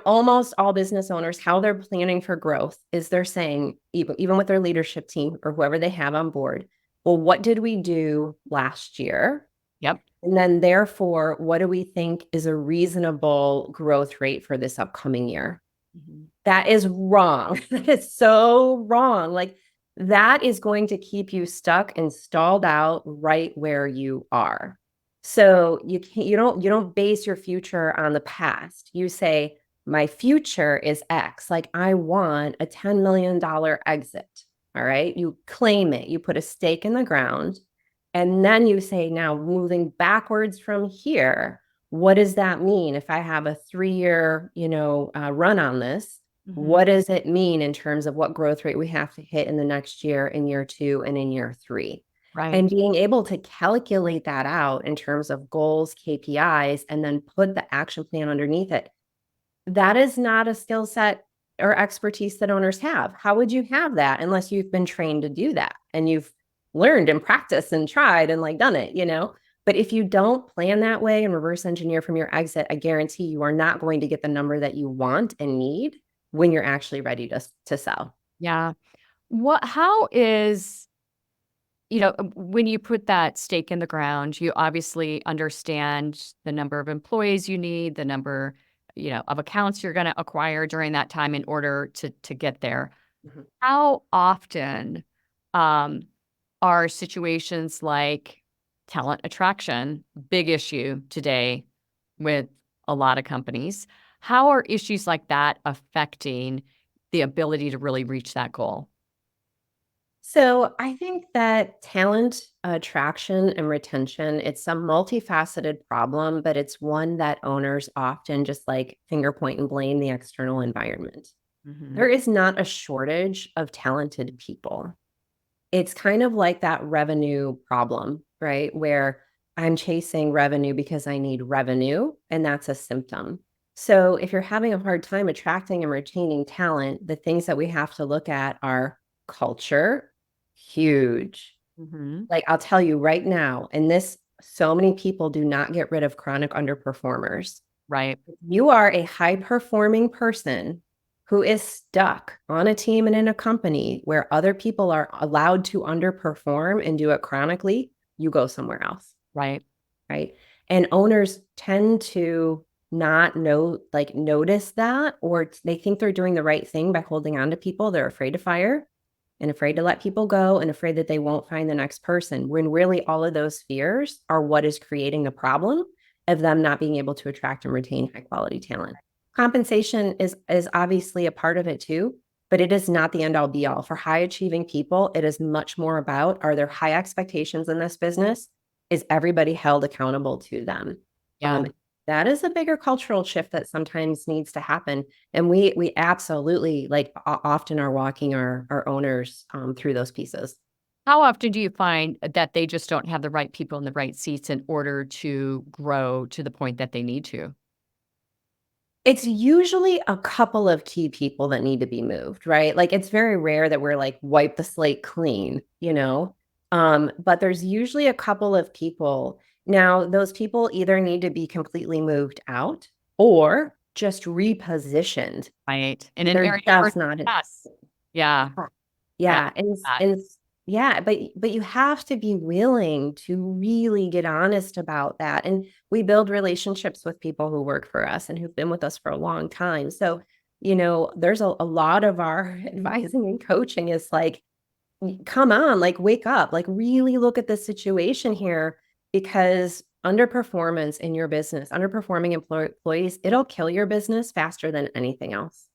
almost all business owners, how they're planning for growth is they're saying, even with their leadership team or whoever they have on board, well, what did we do last year? Yep. And then therefore, what do we think is a reasonable growth rate for this upcoming year? Mhm. That is wrong. That is so wrong. Like that is going to keep you stuck and stalled out right where you are. So you don't base your future on the past. You say, my future is X. Like I want a $10 million exit. All right. You claim it, you put a stake in the ground. And then you say, now moving backwards from here, what does that mean if I have a 3-year, run on this? What does it mean in terms of what growth rate we have to hit in the next year, in year 2, and in year 3? Right. And being able to calculate that out in terms of goals, KPIs, and then put the action plan underneath it. That is not a skill set or expertise that owners have. How would you have that unless you've been trained to do that and you've learned and practiced and tried and like done it? But if you don't plan that way and reverse engineer from your exit, I guarantee you are not going to get the number that you want and need when you're actually ready to sell. Yeah. How is, when you put that stake in the ground, you obviously understand the number of employees you need, the number, of accounts you're going to acquire during that time in order to get there. Mhm. How often um, are situations like talent attraction, big issue today with a lot of companies? How are issues like that affecting the ability to really reach that goal? So I think that talent attraction and retention, it's a multifaceted problem, but it's one that owners often just like finger point and blame the external environment. Hmm. There is not a shortage of talented people. It's kind of like that revenue problem, right? Where I'm chasing revenue because I need revenue, and that's a symptom. So if you're having a hard time attracting and retaining talent, the things that we have to look at are culture, huge. Hmm. Like I'll tell you right now, and this, so many people do not get rid of chronic underperformers. Right. You are a high performing person who is stuck on a team and in a company where other people are allowed to underperform and do it chronically, you go somewhere else. Right. Right. And owners tend to not know, like notice that, or they think they're doing the right thing by holding on to people. They're afraid to fire and afraid to let people go and afraid that they won't find the next person, when really all of those fears are what is creating the problem of them not being able to attract and retain high quality talent. Compensation is obviously a part of it too, but it is not the end all be all. For high achieving people, it is much more about, are there high expectations in this business? Is everybody held accountable to them? Yeah. That is a bigger cultural shift that sometimes needs to happen. And we absolutely like often are walking our owners through those pieces. How often do you find that they just don't have the right people in the right seats in order to grow to the point that they need to? It's usually a couple of key people that need to be moved, right? Like it's very rare that we're like wipe the slate clean. But there's usually a couple of people. Now, those people either need to be completely moved out or just repositioned. Right. In an They're area where just not. yes. Yeah. I Yeah, that. and yeah, but you have to be willing to really get honest about that. And we build relationships with people who work for us and who've been with us for a long time. So, there's a lot of our advising and coaching is like, come on, like wake up, like really look at the situation here, because underperformance in your business, underperforming employees, it'll kill your business faster than anything else.